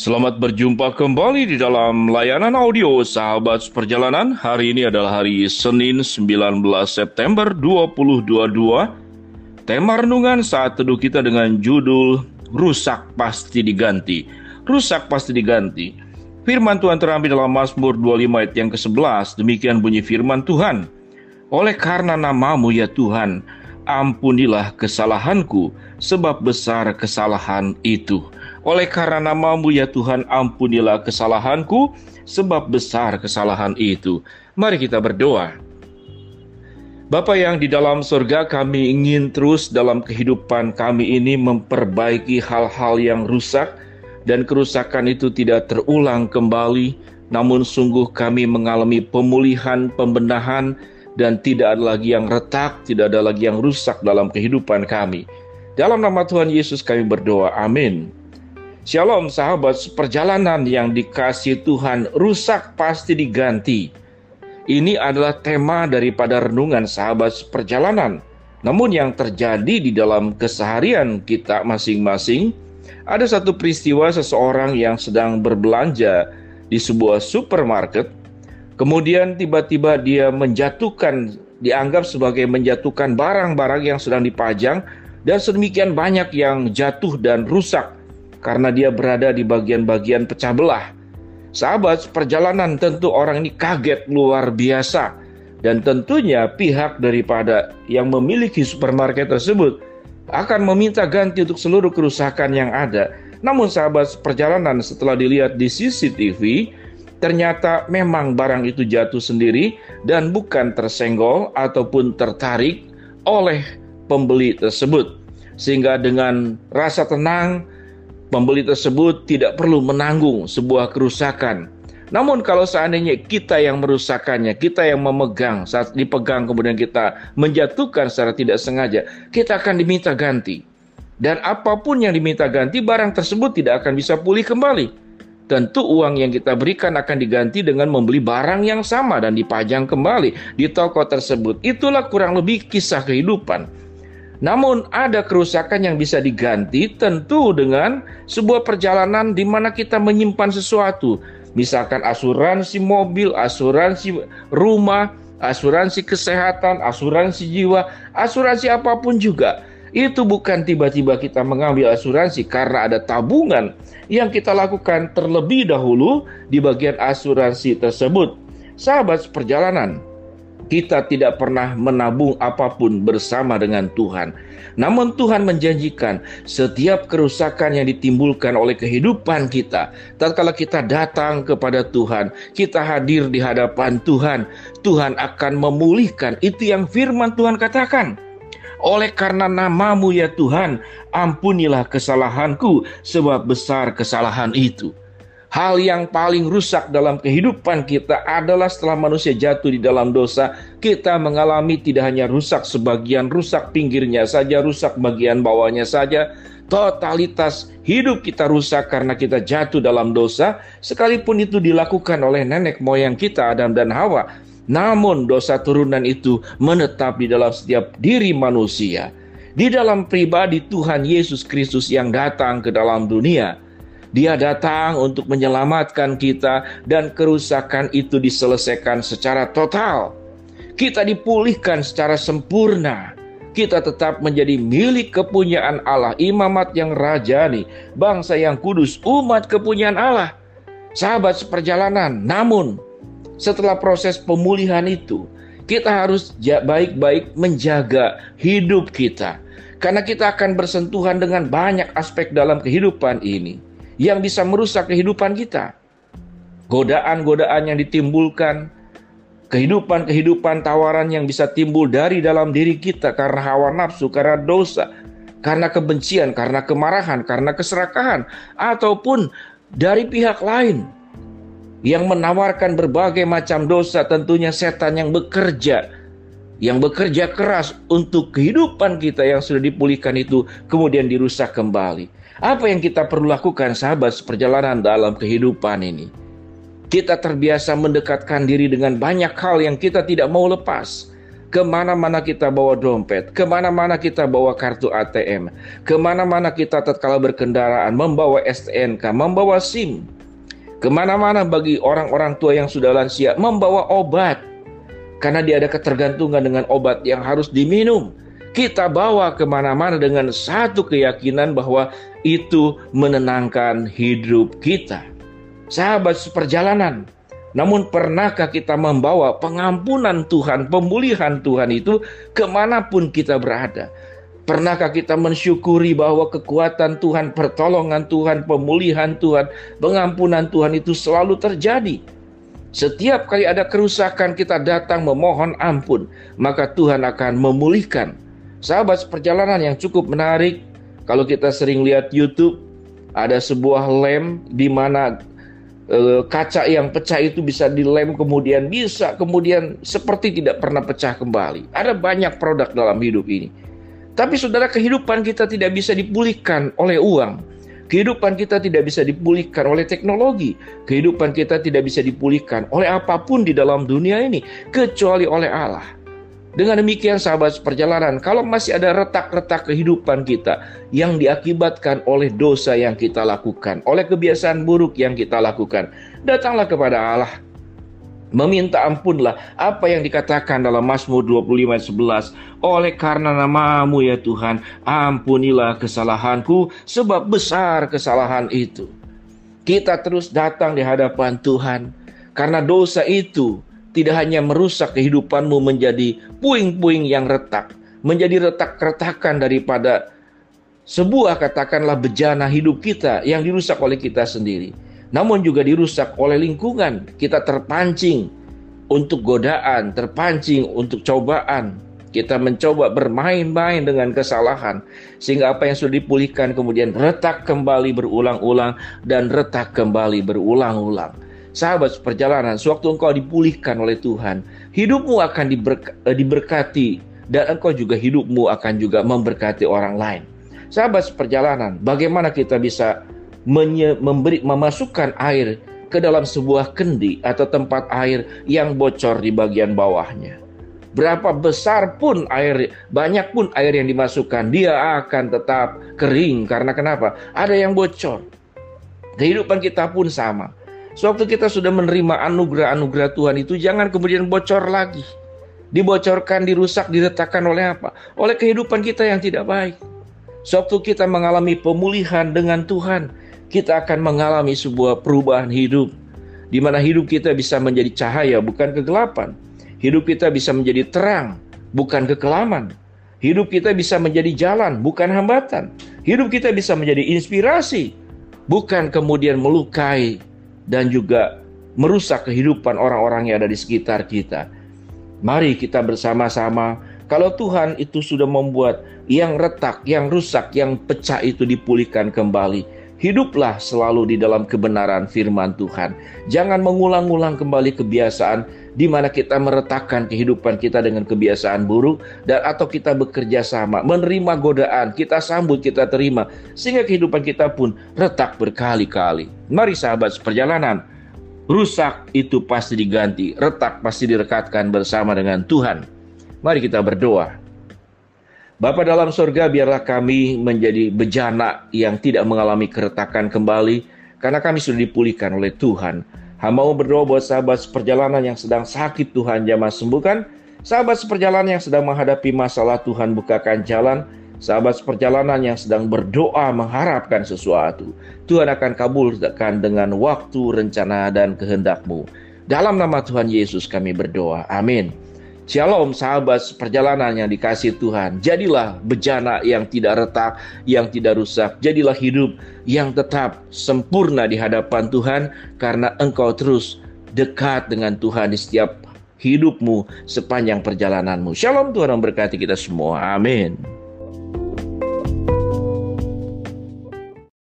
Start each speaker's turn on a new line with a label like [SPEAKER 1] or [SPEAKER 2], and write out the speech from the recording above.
[SPEAKER 1] Selamat berjumpa kembali di dalam layanan audio Sahabat Perjalanan. Hari ini adalah hari Senin 19 September 2022. Tema renungan saat teduh kita dengan judul Rusak Pasti Diganti. Rusak Pasti Diganti. Firman Tuhan terambil dalam Mazmur 25 ayat yang ke-11. Demikian bunyi firman Tuhan. Oleh karena nama-Mu ya Tuhan, ampunilah kesalahanku, sebab besar kesalahan itu. Oleh karena nama-Mu ya Tuhan, ampunilah kesalahanku, sebab besar kesalahan itu. Mari kita berdoa. Bapa yang di dalam surga, kami ingin terus dalam kehidupan kami ini memperbaiki hal-hal yang rusak, dan kerusakan itu tidak terulang kembali, namun sungguh kami mengalami pemulihan, pembenahan, dan tidak ada lagi yang retak, tidak ada lagi yang rusak dalam kehidupan kami. Dalam nama Tuhan Yesus kami berdoa, amin. Shalom sahabat perjalanan yang dikasihi Tuhan, rusak pasti diganti. Ini adalah tema daripada renungan sahabat perjalanan. Namun yang terjadi di dalam keseharian kita masing-masing, ada satu peristiwa seseorang yang sedang berbelanja di sebuah supermarket. Kemudian tiba-tiba dia dianggap sebagai menjatuhkan barang-barang yang sedang dipajang, dan sedemikian banyak yang jatuh dan rusak karena dia berada di bagian-bagian pecah belah. Sahabat perjalanan, tentu orang ini kaget luar biasa, dan tentunya pihak daripada yang memiliki supermarket tersebut akan meminta ganti untuk seluruh kerusakan yang ada. Namun sahabat perjalanan, setelah dilihat di CCTV, ternyata memang barang itu jatuh sendiri dan bukan tersenggol ataupun tertarik oleh pembeli tersebut. Sehingga dengan rasa tenang, pembeli tersebut tidak perlu menanggung sebuah kerusakan. Namun kalau seandainya kita yang merusakkannya, kita yang memegang, saat dipegang kemudian kita menjatuhkan secara tidak sengaja, kita akan diminta ganti. Dan apapun yang diminta ganti, barang tersebut tidak akan bisa pulih kembali. Tentu uang yang kita berikan akan diganti dengan membeli barang yang sama dan dipajang kembali di toko tersebut. Itulah kurang lebih kisah kehidupan. Namun ada kerusakan yang bisa diganti tentu dengan sebuah perjalanan di mana kita menyimpan sesuatu. Misalkan asuransi mobil, asuransi rumah, asuransi kesehatan, asuransi jiwa, asuransi apapun juga. Itu bukan tiba-tiba kita mengambil asuransi karena ada tabungan yang kita lakukan terlebih dahulu di bagian asuransi tersebut. Sahabat perjalanan, kita tidak pernah menabung apapun bersama dengan Tuhan. Namun Tuhan menjanjikan setiap kerusakan yang ditimbulkan oleh kehidupan kita, tatkala kita datang kepada Tuhan, kita hadir di hadapan Tuhan, Tuhan akan memulihkan. Itu yang firman Tuhan katakan. Oleh karena nama-Mu ya Tuhan, ampunilah kesalahanku, sebab besar kesalahan itu. Hal yang paling rusak dalam kehidupan kita adalah setelah manusia jatuh di dalam dosa, kita mengalami tidak hanya rusak sebagian, rusak pinggirnya saja, rusak bagian bawahnya saja, totalitas hidup kita rusak karena kita jatuh dalam dosa, sekalipun itu dilakukan oleh nenek moyang kita, Adam dan Hawa. Namun dosa turunan itu menetap di dalam setiap diri manusia. Di dalam pribadi Tuhan Yesus Kristus yang datang ke dalam dunia, Dia datang untuk menyelamatkan kita dan kerusakan itu diselesaikan secara total. Kita dipulihkan secara sempurna. Kita tetap menjadi milik kepunyaan Allah, imamat yang rajani, bangsa yang kudus, umat kepunyaan Allah. Sahabat seperjalanan, namun setelah proses pemulihan itu, kita harus baik-baik menjaga hidup kita. Karena kita akan bersentuhan dengan banyak aspek dalam kehidupan ini yang bisa merusak kehidupan kita. Godaan-godaan yang ditimbulkan, kehidupan-kehidupan tawaran yang bisa timbul dari dalam diri kita karena hawa nafsu, karena dosa, karena kebencian, karena kemarahan, karena keserakahan, ataupun dari pihak lain yang menawarkan berbagai macam dosa. Tentunya setan yang bekerja keras untuk kehidupan kita yang sudah dipulihkan itu kemudian dirusak kembali. Apa yang kita perlu lakukan sahabat seperjalanan dalam kehidupan ini? Kita terbiasa mendekatkan diri dengan banyak hal yang kita tidak mau lepas. Kemana-mana kita bawa dompet, kemana-mana kita bawa kartu ATM, kemana-mana kita tatkala berkendaraan, membawa STNK, membawa SIM. Kemana-mana bagi orang-orang tua yang sudah lansia, membawa obat. Karena dia ada ketergantungan dengan obat yang harus diminum. Kita bawa kemana-mana dengan satu keyakinan bahwa itu menenangkan hidup kita. Sahabat seperjalanan, namun pernahkah kita membawa pengampunan Tuhan, pemulihan Tuhan itu kemanapun kita berada? Pernahkah kita mensyukuri bahwa kekuatan Tuhan, pertolongan Tuhan, pemulihan Tuhan, pengampunan Tuhan itu selalu terjadi? Setiap kali ada kerusakan kita datang memohon ampun, maka Tuhan akan memulihkan. Sahabat seperjalanan yang cukup menarik, kalau kita sering lihat YouTube, ada sebuah lem di mana kaca yang pecah itu bisa dilem kemudian seperti tidak pernah pecah kembali. Ada banyak produk dalam hidup ini. Tapi saudara, kehidupan kita tidak bisa dipulihkan oleh uang. Kehidupan kita tidak bisa dipulihkan oleh teknologi. Kehidupan kita tidak bisa dipulihkan oleh apapun di dalam dunia ini kecuali oleh Allah. Dengan demikian sahabat seperjalanan, kalau masih ada retak-retak kehidupan kita yang diakibatkan oleh dosa yang kita lakukan, oleh kebiasaan buruk yang kita lakukan, datanglah kepada Allah. Meminta ampunlah apa yang dikatakan dalam Mazmur 25 ayat 11. Oleh karena nama-Mu ya Tuhan, ampunilah kesalahanku, sebab besar kesalahan itu. Kita terus datang di hadapan Tuhan, karena dosa itu tidak hanya merusak kehidupanmu menjadi puing-puing yang retak, menjadi retak-retakan daripada sebuah katakanlah bejana hidup kita yang dirusak oleh kita sendiri. Namun juga dirusak oleh lingkungan. Kita terpancing untuk godaan, terpancing untuk cobaan. Kita mencoba bermain-main dengan kesalahan, sehingga apa yang sudah dipulihkan kemudian retak kembali berulang-ulang dan retak kembali berulang-ulang. Sahabat seperjalanan, sewaktu engkau dipulihkan oleh Tuhan, hidupmu akan diberkati, dan engkau juga hidupmu akan juga memberkati orang lain. Sahabat seperjalanan, bagaimana kita bisa memasukkan air ke dalam sebuah kendi atau tempat air yang bocor di bagian bawahnya? Berapa besar pun air, banyak pun air yang dimasukkan, dia akan tetap kering. Karena kenapa? Ada yang bocor. Kehidupan kita pun sama. Sewaktu kita sudah menerima anugerah-anugerah Tuhan itu, jangan kemudian bocor lagi. Dibocorkan, dirusak, diretakkan oleh apa? Oleh kehidupan kita yang tidak baik. Sewaktu kita mengalami pemulihan dengan Tuhan, kita akan mengalami sebuah perubahan hidup, di mana hidup kita bisa menjadi cahaya, bukan kegelapan. Hidup kita bisa menjadi terang, bukan kekelaman. Hidup kita bisa menjadi jalan, bukan hambatan. Hidup kita bisa menjadi inspirasi, bukan kemudian melukai dan juga merusak kehidupan orang-orang yang ada di sekitar kita. Mari kita bersama-sama, kalau Tuhan itu sudah membuat yang retak, yang rusak, yang pecah itu dipulihkan kembali, hiduplah selalu di dalam kebenaran firman Tuhan. Jangan mengulang-ulang kembali kebiasaan di mana kita meretakkan kehidupan kita dengan kebiasaan buruk, dan atau kita bekerja sama, menerima godaan, kita sambut, kita terima, sehingga kehidupan kita pun retak berkali-kali. Mari sahabat seperjalanan, rusak itu pasti diganti, retak pasti direkatkan bersama dengan Tuhan. Mari kita berdoa. Bapa dalam surga, biarlah kami menjadi bejana yang tidak mengalami keretakan kembali, karena kami sudah dipulihkan oleh Tuhan. Hamba mau berdoa buat sahabat seperjalanan yang sedang sakit, Tuhan jamah sembuhkan. Sahabat seperjalanan yang sedang menghadapi masalah, Tuhan bukakan jalan. Sahabat seperjalanan yang sedang berdoa mengharapkan sesuatu, Tuhan akan kabulkan dengan waktu, rencana, dan kehendak-Mu. Dalam nama Tuhan Yesus kami berdoa. Amin. Shalom sahabat seperjalanan yang dikasihi Tuhan. Jadilah bejana yang tidak retak, yang tidak rusak. Jadilah hidup yang tetap sempurna di hadapan Tuhan, karena engkau terus dekat dengan Tuhan di setiap hidupmu sepanjang perjalananmu. Shalom, Tuhan memberkati kita semua. Amin.